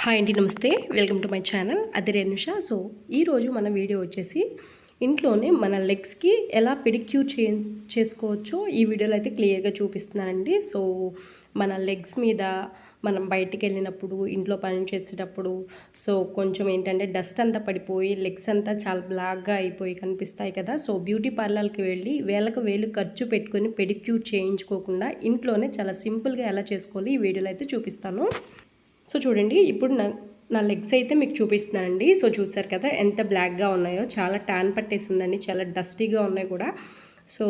Hi అండి, నమస్తే. Welcome to my channel Adirenusha. So ఈరోజు మన వీడియో వచ్చేసి ఇంట్లోనే మన లెగ్స్కి ఎలా పెడిక్యూర్ చేసుకోవచ్చో ఈ వీడియోలో అయితే క్లియర్గా చూపిస్తున్నానండి. సో మన లెగ్స్ మీద మనం బయటికి వెళ్ళినప్పుడు, ఇంట్లో పని చేసేటప్పుడు సో కొంచెం ఏంటంటే డస్ట్ అంతా పడిపోయి లెగ్స్ అంతా చాలా బ్లాక్గా అయిపోయి కనిపిస్తాయి కదా. సో బ్యూటీ పార్లర్కి వెళ్ళి వేలకు వేలు ఖర్చు పెట్టుకొని పెడిక్యూర్ చేయించుకోకుండా ఇంట్లోనే చాలా సింపుల్గా ఎలా చేసుకోవాలి ఈ వీడియోలో అయితే చూపిస్తాను. సో చూడండి, ఇప్పుడు నా లెగ్స్ అయితే మీకు చూపిస్తున్నానండి. సో చూసారు కదా ఎంత బ్లాక్గా ఉన్నాయో, చాలా ట్యాన్ పట్టేసి ఉందండి, చాలా డస్టీగా ఉన్నాయి కూడా. సో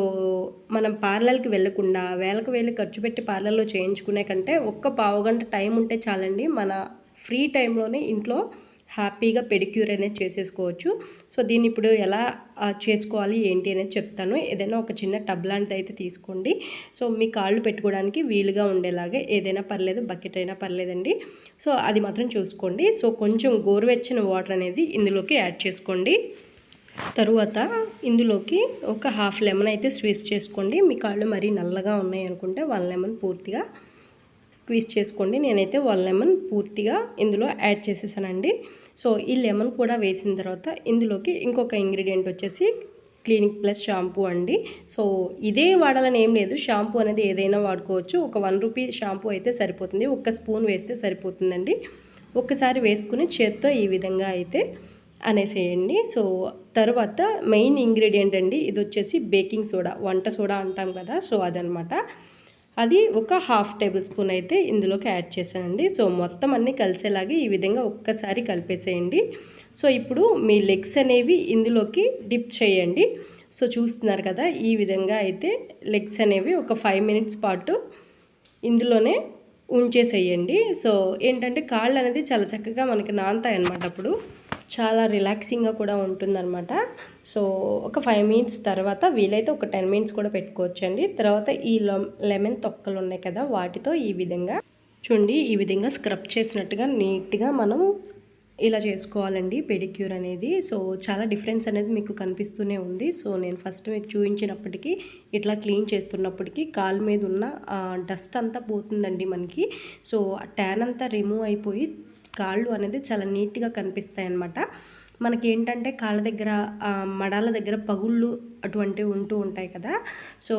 మనం పార్లర్కి వెళ్ళకుండా వేలకు వేలు ఖర్చు పెట్టి పార్లర్లో చేయించుకునే కంటే ఒక్క పావుగంట టైం ఉంటే చాలండి. మన ఫ్రీ టైంలోనే ఇంట్లో హ్యాపీగా పెడిక్యూర్ అనేది చేసేసుకోవచ్చు. సో దీన్ని ఇప్పుడు ఎలా చేసుకోవాలి ఏంటి అనేది చెప్తాను. ఏదైనా ఒక చిన్న టబ్ లాంటిది అయితే తీసుకోండి. సో మీ కాళ్ళు పెట్టుకోవడానికి వీలుగా ఉండేలాగా ఏదైనా పర్లేదు, బకెట్ అయినా పర్లేదండి. సో అది మాత్రం చూసుకోండి. సో కొంచెం గోరువెచ్చని వాటర్ అనేది ఇందులోకి యాడ్ చేసుకోండి. తరువాత ఇందులోకి ఒక హాఫ్ లెమన్ అయితే స్క్వీజ్ చేసుకోండి. మీ కాళ్ళు మరీ నల్లగా ఉన్నాయి అనుకుంటే 1 లెమన్ పూర్తిగా స్క్వీజ్ చేసుకోండి. నేనైతే 1 లెమన్ పూర్తిగా ఇందులో యాడ్ చేసేసానండి. సో ఈ లెమన్ కూడా వేసిన తర్వాత ఇందులోకి ఇంకొక ఇంగ్రీడియంట్ వచ్చేసి క్లినిక్ ప్లస్ షాంపూ అండి. సో ఇదే వాడాలని ఏం లేదు, షాంపూ అనేది ఏదైనా వాడుకోవచ్చు. ఒక 1 రూపీ షాంపూ అయితే సరిపోతుంది, 1 స్పూన్ వేస్తే సరిపోతుందండి. ఒక్కసారి వేసుకుని చేత్తో ఈ విధంగా అయితే అనేసేయండి. సో తర్వాత మెయిన్ ఇంగ్రీడియంట్ అండి, ఇది వచ్చేసి బేకింగ్ సోడా, వంట సోడా అంటాం కదా. సో అదనమాట, అది ఒక హాఫ్ టేబుల్ స్పూన్ అయితే ఇందులోకి యాడ్ చేశానండి. సో మొత్తం అన్నీ కలిసేలాగా ఈ విధంగా ఒక్కసారి కలిపేసేయండి. సో ఇప్పుడు మీ లెగ్స్ అనేవి ఇందులోకి డిప్ చేయండి. సో చూస్తున్నారు కదా, ఈ విధంగా అయితే లెగ్స్ అనేవి ఒక 5 మినిట్స్ పాటు ఇందులోనే ఉంచేసేయండి. సో ఏంటంటే కాళ్ళు అనేది చాలా చక్కగా మనకి నానతాయి అన్నమాట, అప్పుడు చాలా రిలాక్సింగ్గా కూడా ఉంటుందన్నమాట. సో ఒక 5 మినిట్స్ తర్వాత వీలైతే ఒక 10 మినిట్స్ కూడా పెట్టుకోవచ్చండి. తర్వాత ఈ లెమన్ తొక్కలు ఉన్నాయి కదా, వాటితో ఈ విధంగా చూడండి, ఈ విధంగా స్క్రబ్ చేసినట్టుగా నీట్గా మనం ఇలా చేసుకోవాలండి పెడిక్యూర్ అనేది. సో చాలా డిఫరెన్స్ అనేది మీకు కనిపిస్తూనే ఉంది. సో నేను ఫస్ట్ మీకు చూపించినప్పటికీ, ఇట్లా క్లీన్ చేస్తున్నప్పటికీ కాలు మీద ఉన్న డస్ట్ అంతా పోతుందండి మనకి. సో ట్యాన్ అంతా రిమూవ్ అయిపోయి కాళ్ళు అనేది చాలా నీట్గా కనిపిస్తాయి అన్నమాట. మనకి ఏంటంటే కాళ్ళ దగ్గర మడాల దగ్గర పగుళ్ళు అటువంటివి ఉంటూ ఉంటాయి కదా. సో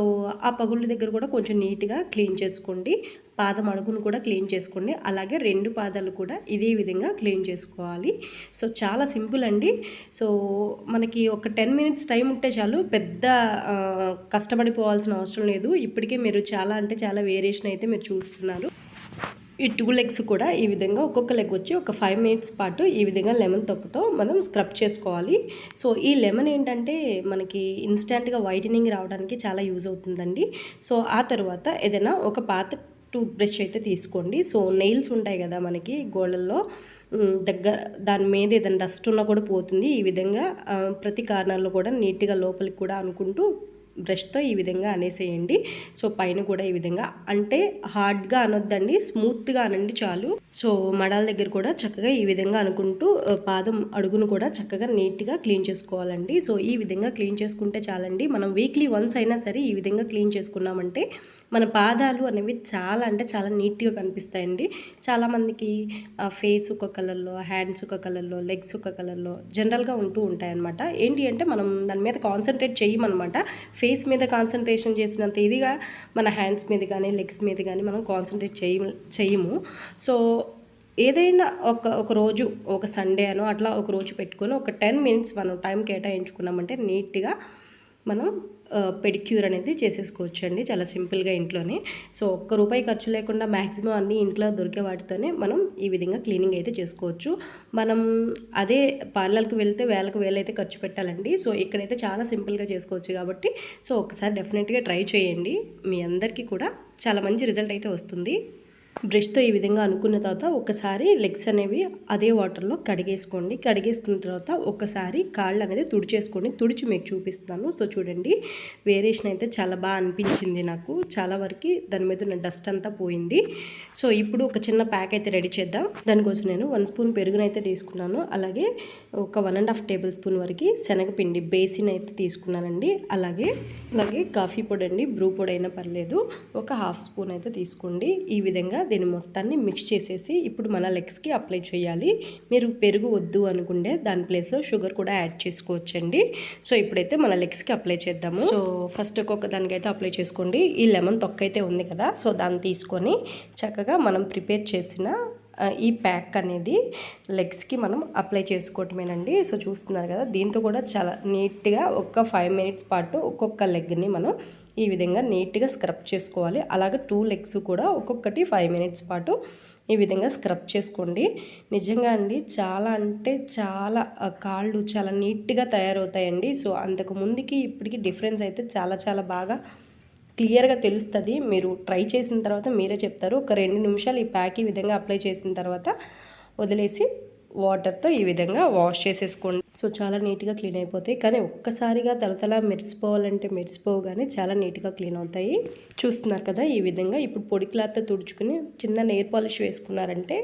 ఆ పగుళ్ళ దగ్గర కూడా కొంచెం నీట్గా క్లీన్ చేసుకోండి. పాదం అడుగును కూడా క్లీన్ చేసుకోండి. అలాగే 2 పాదాలు కూడా ఇదే విధంగా క్లీన్ చేసుకోవాలి. సో చాలా సింపుల్ అండి. సో మనకి ఒక 10 మినిట్స్ టైం ఉంటే చాలు, పెద్ద కష్టపడిపోవాల్సిన అవసరం లేదు. ఇప్పటికే మీరు చాలా అంటే చాలా వేరియేషన్ అయితే మీరు చూస్తున్నారు. ఈ 2 లెగ్స్ కూడా ఈ విధంగా ఒక్కొక్క లెగ్ వచ్చి ఒక 5 మినిట్స్ పాటు ఈ విధంగా లెమన్ తొక్కతో మనం స్క్రబ్ చేసుకోవాలి. సో ఈ లెమన్ ఏంటంటే మనకి ఇన్స్టెంట్గా వైటనింగ్ రావడానికి చాలా యూజ్ అవుతుందండి. సో ఆ తర్వాత ఏదైనా ఒక పాత టూత్ బ్రష్ అయితే తీసుకోండి. సో నెయిల్స్ ఉంటాయి కదా మనకి గోళ్ళల్లో దాని మీద ఏదైనా డస్ట్ ఉన్నా కూడా పోతుంది. ఈ విధంగా ప్రతి కార్నర్లో కూడా నీట్గా లోపలికి కూడా అనుకుంటూ బ్రష్తో ఈ విధంగా అనేసేయండి. సో పైన కూడా ఈ విధంగా, అంటే హార్డ్గా అనొద్దండి, స్మూత్గా అనండి చాలు. సో మడాల దగ్గర కూడా చక్కగా ఈ విధంగా అనుకుంటూ పాదం అడుగును కూడా చక్కగా నీట్గా క్లీన్ చేసుకోవాలండి. సో ఈ విధంగా క్లీన్ చేసుకుంటే చాలండి. మనం వీక్లీ వన్స్ అయినా సరే ఈ విధంగా క్లీన్ చేసుకున్నామంటే మన పాదాలు అనేవి చాలా అంటే చాలా నీట్గా కనిపిస్తాయండి. చాలామందికి ఫేస్ ఒక కలర్లో, హ్యాండ్స్ ఒక కలర్లో, లెగ్స్ ఒక కలర్లో జనరల్గా ఉంటూ ఉంటాయన్నమాట. ఏంటి అంటే మనం దాని మీద కాన్సన్ట్రేట్ చేయమన్నమాట. ఫేస్ మీద కాన్సన్ట్రేషన్ చేసినంత ఇదిగా మన హ్యాండ్స్ మీద కానీ లెగ్స్ మీద కానీ మనం కాన్సన్ట్రేట్ చేయము. సో ఏదైనా ఒక రోజు, ఒక సండే అనో అట్లా ఒక రోజు పెట్టుకొని ఒక 10 మినిట్స్ మనం టైం కేటాయించుకున్నామంటే నీట్గా మనం పెడిక్యూర్ అనేది చేసేసుకోవచ్చు అండి, చాలా సింపుల్గా ఇంట్లోనే. సో ₹1 ఖర్చు లేకుండా మ్యాక్సిమం అన్నీ ఇంట్లో దొరికే వాటితోనే మనం ఈ విధంగా క్లీనింగ్ అయితే చేసుకోవచ్చు. మనం అదే పార్లర్కి వెళ్తే వేలకు వేలైతే ఖర్చు పెట్టాలండి. సో ఇక్కడైతే చాలా సింపుల్గా చేసుకోవచ్చు కాబట్టి సో ఒకసారి డెఫినెట్గా ట్రై చేయండి. మీ అందరికీ కూడా చాలా మంచి రిజల్ట్ అయితే వస్తుంది. బ్రష్తో ఈ విధంగా అనుకున్న తర్వాత ఒకసారి లెగ్స్ అనేవి అదే వాటర్లో కడిగేసుకోండి. కడిగేసుకున్న తర్వాత ఒకసారి కాళ్ళు అనేది తుడిచేసుకోండి. తుడిచి మీకు చూపిస్తాను. సో చూడండి, వేరియేషన్ అయితే చాలా బాగా అనిపించింది నాకు. చాలా వరకు దాని మీద ఉన్న డస్ట్ అంతా పోయింది. సో ఇప్పుడు ఒక చిన్న ప్యాక్ అయితే రెడీ చేద్దాం. దానికోసం నేను 1 స్పూన్ పెరుగునైతే తీసుకున్నాను. అలాగే ఒక 1.5 టేబుల్ స్పూన్ వరకు శనగపిండి బేసిన్ అయితే తీసుకున్నానండి. అలాగే కాఫీ పొడి అండి, బ్రూ పొడి అయినా పర్లేదు, ఒక హాఫ్ స్పూన్ అయితే తీసుకోండి. ఈ విధంగా దీన్ని మొత్తాన్ని మిక్స్ చేసేసి ఇప్పుడు మన లెగ్స్కి అప్లై చేయాలి. మీరు పెరుగు వద్దు అనుకుంటే దాని ప్లేస్లో షుగర్ కూడా యాడ్ చేసుకోవచ్చండి. సో ఇప్పుడైతే మన లెగ్స్కి అప్లై చేద్దాము. సో ఫస్ట్ ఒక్కొక్క దానికైతే అప్లై చేసుకోండి. ఈ లెమన్ తొక్క అయితే ఉంది కదా, సో దాన్ని తీసుకొని చక్కగా మనం ప్రిపేర్ చేసిన ఈ ప్యాక్ అనేది లెగ్స్కి మనం అప్లై చేసుకోవటమేనండి. సో చూస్తున్నారు కదా, దీంతో కూడా చాలా నీట్గా ఒక 5 మినిట్స్ పాటు ఒక్కొక్క లెగ్ని మనం ఈ విధంగా నీట్గా స్క్రబ్ చేసుకోవాలి. అలాగే 2 లెగ్స్ కూడా ఒక్కొక్కటి 5 మినిట్స్ పాటు ఈ విధంగా స్క్రబ్ చేసుకోండి. నిజంగా అండి చాలా అంటే చాలా కాళ్ళు చాలా నీట్గా తయారవుతాయండి. సో అంతకు ముందుకి ఇప్పటికి డిఫరెన్స్ అయితే చాలా చాలా బాగా క్లియర్గా తెలుస్తుంది. మీరు ట్రై చేసిన తర్వాత మీరే చెప్తారు. ఒక 2 నిమిషాలు ఈ ప్యాక్ ఈ విధంగా అప్లై చేసిన తర్వాత వదిలేసి వాటర్తో ఈ విధంగా వాష్ చేసేసుకోండి. సో చాలా నీట్గా క్లీన్ అయిపోతాయి. కానీ ఒక్కసారిగా తలతల మెరిసిపోవాలంటే మెరిసిపోవు, కానీ చాలా నీట్గా క్లీన్ అవుతాయి. చూస్తున్నారు కదా, ఈ విధంగా ఇప్పుడు పొడి క్లాత్తో తుడుచుకుని చిన్న నెయిల్ పాలిష్ వేసుకున్నారంటే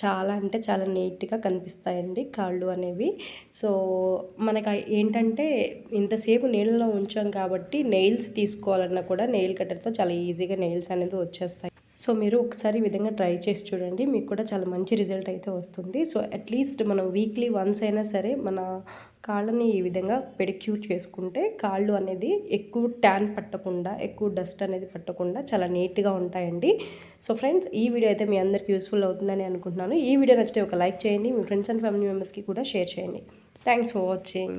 చాలా అంటే చాలా నీట్గా కనిపిస్తాయండి కాళ్ళు అనేవి. సో మనకు ఏంటంటే ఇంతసేపు నీళ్ళలో ఉంచాం కాబట్టి నెయిల్స్ తీసుకోవాలన్నా కూడా నెయిల్ కట్టర్తో చాలా ఈజీగా నెయిల్స్ అనేది వచ్చేస్తాయి. సో మీరు ఒకసారి ఈ విధంగా ట్రై చేసి చూడండి, మీకు కూడా చాలా మంచి రిజల్ట్ అయితే వస్తుంది. సో అట్లీస్ట్ మనం వీక్లీ వన్స్ అయినా సరే మన కాళ్ళని ఈ విధంగా పెడిక్యూర్ చేసుకుంటే కాళ్ళు అనేది ఎక్కువ ట్యాన్ పట్టకుండా, ఎక్కువ డస్ట్ అనేది పట్టకుండా చాలా నీట్గా ఉంటాయండి. సో ఫ్రెండ్స్, ఈ వీడియో అయితే మీ అందరికీ యూస్ఫుల్ అవుతుందని అనుకుంటున్నాను. ఈ వీడియో నచ్చితే ఒక లైక్ చేయండి, మీ ఫ్రెండ్స్ అండ్ ఫ్యామిలీ మెంబర్స్కి కూడా షేర్ చేయండి. Thanks for watching.